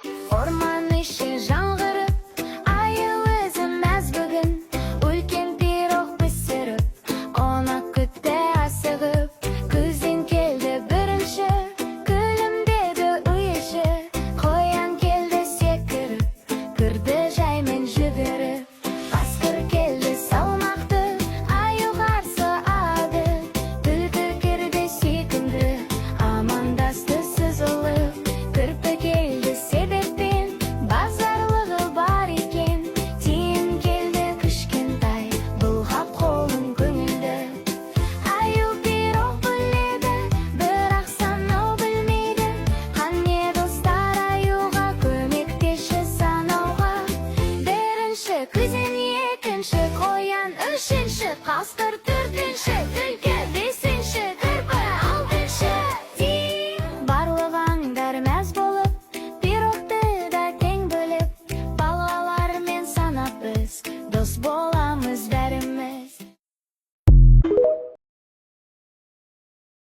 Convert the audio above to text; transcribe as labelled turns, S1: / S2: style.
S1: Orman işi жаңғырып, айыл өзіміз бүгін, үлкен пирог пісіріп, оны күтті асығып. Күзен келді бірінші, күлімдеді үй іші, қоян келді секіріп, кірді жаймен жүгіріп. Қасқыр келді салмақты, аю қарсы ады, түлкі кірді сүйкімді, амандасты сызылып. Кірпі келді себеппен, базарлығы бар екен, тиын келді кішкентай, бұлғап қолын көңілді. Аю пирог біледі, бірақ санау білмейді, қане достар аюға көмектесші санауға. Бірінші күзен, екінші қоян, үшінші қасқыр, төртінші түлкі, бесінші кірпі, алтыншы тиын. Барлық аңдар мәз болып, пирогты да тең бөліп, балалармен санап біз дос боламыз бәрі.